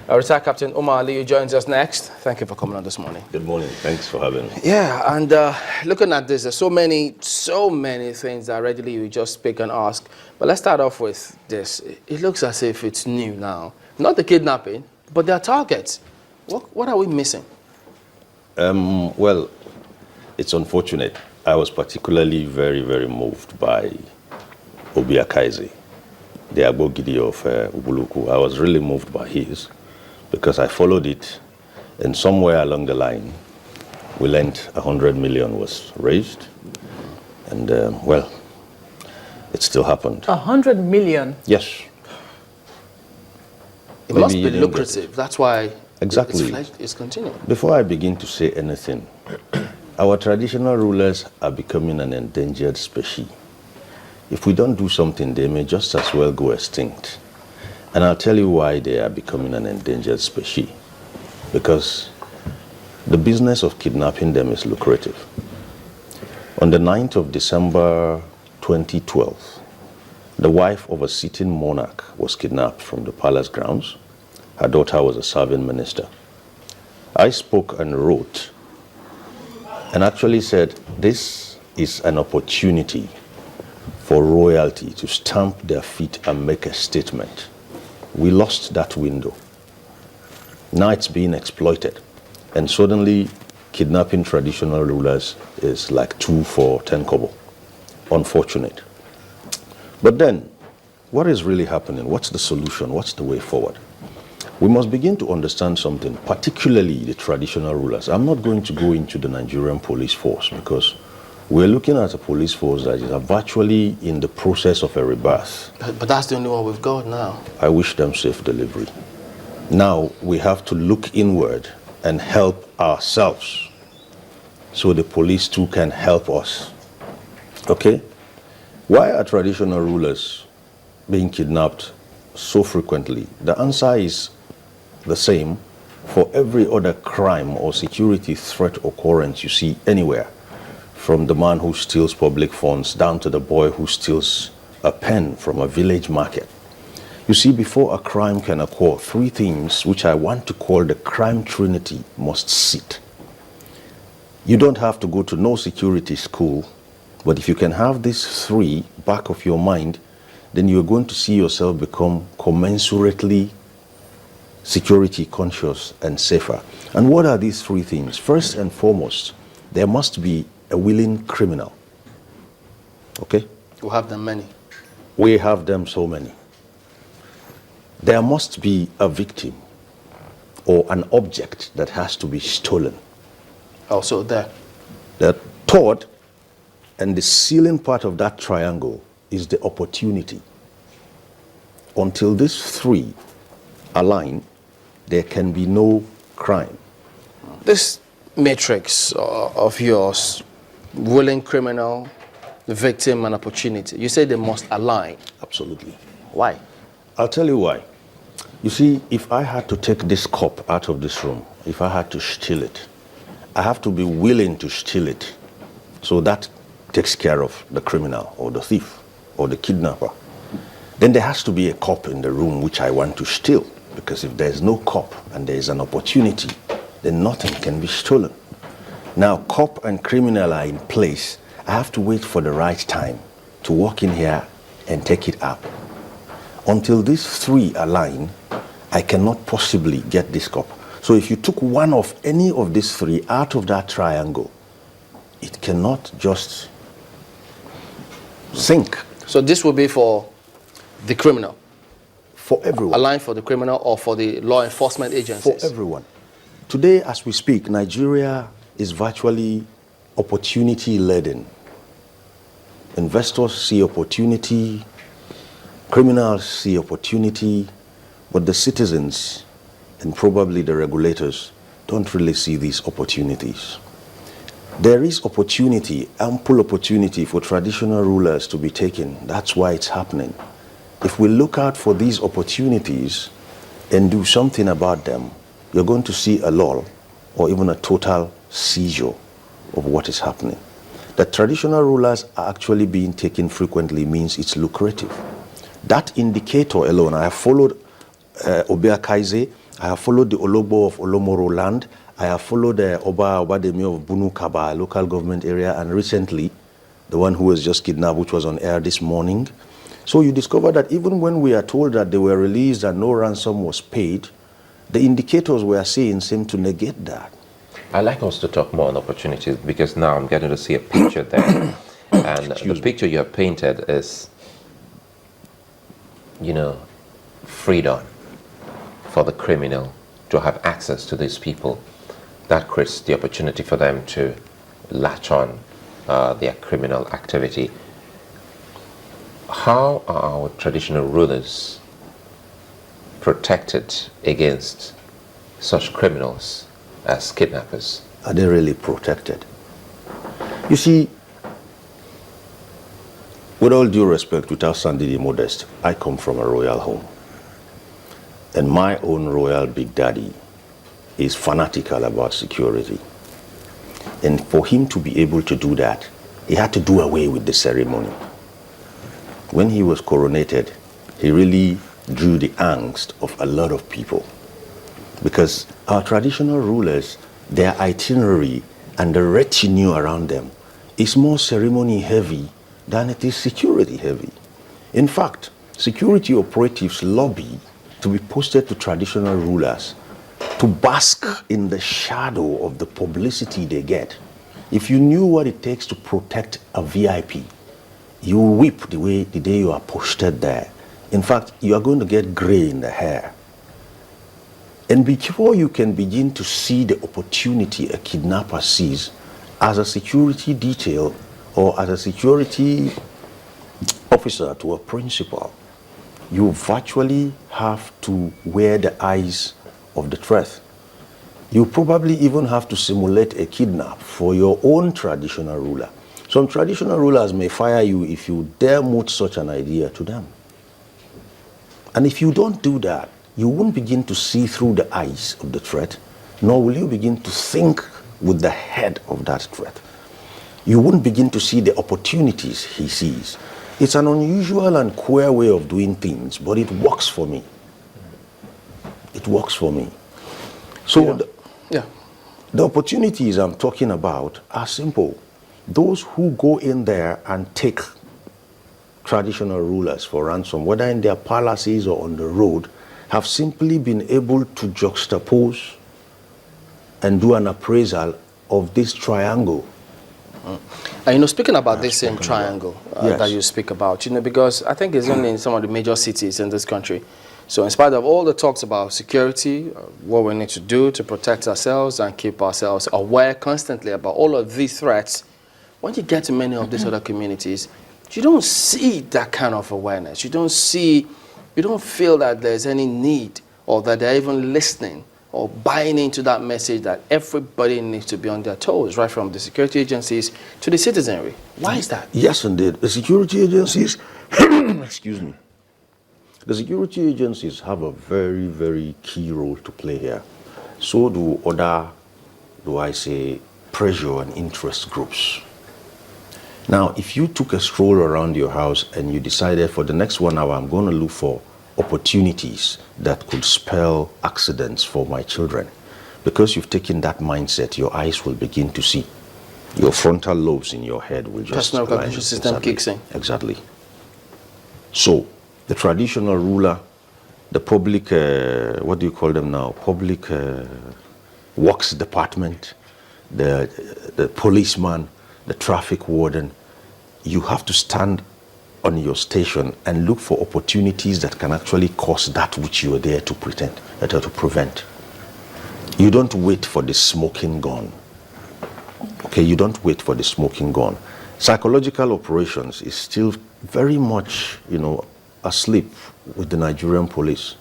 Retired Captain Umar Aliyu joins us next. Thank you for coming on this morning. Good morning. Thanks for having me. Yeah, and looking at this, there's so many things that readily we just speak and ask. But let's start off with this. It looks as if it's new now. Not the kidnapping, but their targets. What are we missing? Well, it's unfortunate. I was particularly very, very moved by Obiakaise, the Agbogidi of Ubuluku. I was really moved by his, because I followed it, and somewhere along the line, we learned 100 million was raised, and well, it still happened. 100 million? Yes. It must be lucrative. That's why exactly. It's continuing. Before I begin to say anything, our traditional rulers are becoming an endangered species. If we don't do something, they may just as well go extinct. And I'll tell you why they are becoming an endangered species. Because the business of kidnapping them is lucrative. On the 9th of December 2012, the wife of a sitting monarch was kidnapped from the palace grounds. Her daughter was a serving minister. I spoke and wrote and actually said, this is an opportunity for royalty to stamp their feet and make a statement. We lost that window. Now it's being exploited. And suddenly, kidnapping traditional rulers is like 2 for 10 kobo. Unfortunate. But then, what is really happening? What's the solution? What's the way forward? We must begin to understand something, particularly the traditional rulers. I'm not going to go into the Nigerian police force because we're looking at a police force that is virtually in the process of a rebirth. But that's the only one we've got now. I wish them safe delivery. Now we have to look inward and help ourselves so the police too can help us. Okay? Why are traditional rulers being kidnapped so frequently? The answer is the same for every other crime or security threat occurrence you see anywhere. From the man who steals public funds down to the boy who steals a pen from a village market. You see, before a crime can occur, 3 things which I want to call the crime trinity must sit. You don't have to go to no security school, but if you can have these 3 back of your mind, then you're going to see yourself become commensurately security conscious and safer. And what are these 3 things? First and foremost, there must be a willing criminal. Okay? We have them many. We have them so many. There must be a victim or an object that has to be stolen. Also there. The third and the ceiling part of that triangle is the opportunity. Until these 3 align, there can be no crime. This matrix of yours, willing criminal, victim, and opportunity, you say they must align. Absolutely. Why? I'll tell you why. You see, if I had to take this cup out of this room, if I had to steal it, I have to be willing to steal it. So that takes care of the criminal or the thief or the kidnapper. Then there has to be a cup in the room which I want to steal. Because if there's no cup and there's an opportunity, then nothing can be stolen. Now, cop and criminal are in place. I have to wait for the right time to walk in here and take it up. Until these 3 align, I cannot possibly get this cup. So if you took one of any of these 3 out of that triangle, it cannot just sink. So this will be for the criminal? For everyone. Align for the criminal or for the law enforcement agencies? For everyone. Today, as we speak, Nigeria is virtually opportunity-laden. Investors see opportunity, criminals see opportunity, but the citizens and probably the regulators don't really see these opportunities. There is opportunity, ample opportunity for traditional rulers to be taken. That's why it's happening. If we look out for these opportunities and do something about them, you're going to see a lull or even a total seizure of what is happening. That traditional rulers are actually being taken frequently means it's lucrative. That indicator alone, I have followed Obiakaise I have followed the Ologbo of Olomoro land. I have followed the Obademi of Bunu Kaba, local government area, and recently, the one who was just kidnapped, which was on air this morning. So you discover that even when we are told that they were released and no ransom was paid, the indicators we are seeing seem to negate that. I'd like us to talk more on opportunities, because now I'm getting to see a picture there. And the picture you have painted is, freedom for the criminal to have access to these people. That creates the opportunity for them to latch on their criminal activity. How are our traditional rulers protected against such criminals as kidnappers? Are they really protected? You see, with all due respect, without sounding immodest, I come from a royal home. And my own royal big daddy is fanatical about security. And for him to be able to do that, he had to do away with the ceremony. When he was coronated, he really drew the angst of a lot of people. Because our traditional rulers, their itinerary and the retinue around them is more ceremony heavy than it is security heavy. In fact, security operatives lobby to be posted to traditional rulers to bask in the shadow of the publicity they get. If you knew what it takes to protect a VIP, you will weep the day you are posted there. In fact, you are going to get gray in the hair. And before you can begin to see the opportunity a kidnapper sees as a security detail or as a security officer to a principal, you virtually have to wear the eyes of the threat. You probably even have to simulate a kidnap for your own traditional ruler. Some traditional rulers may fire you if you dare moot such an idea to them. And if you don't do that, you won't begin to see through the eyes of the threat, nor will you begin to think with the head of that threat. You won't begin to see the opportunities he sees. It's an unusual and queer way of doing things, but it works for me. It works for me. So the opportunities I'm talking about are simple. Those who go in there and take traditional rulers for ransom, whether in their palaces or on the road, have simply been able to juxtapose and do an appraisal of this triangle. And speaking about this same triangle that you speak about, because I think it's only in some of the major cities in this country. So in spite of all the talks about security, what we need to do to protect ourselves and keep ourselves aware constantly about all of these threats, when you get to many of these other communities, you don't see that kind of awareness. You don't feel that there's any need or that they're even listening or buying into that message that everybody needs to be on their toes, right from the security agencies to the citizenry. Why is that? Yes, indeed. The security agencies, excuse me, the security agencies have a very, very key role to play here. So do other, pressure and interest groups. Now, if you took a stroll around your house and you decided for the next 1 hour, I'm going to look for opportunities that could spell accidents for my children, because you've taken that mindset, your eyes will begin to see. Your frontal lobes in your head will just... Personal cognition system kicks in. Exactly. So, the traditional ruler, the public, what do you call them now? Public works department, the policeman, the traffic warden, you have to stand on your station and look for opportunities that can actually cause that which you are there to prevent. You don't wait for the smoking gun. Okay, you don't wait for the smoking gun. Psychological operations is still very much, asleep with the Nigerian police.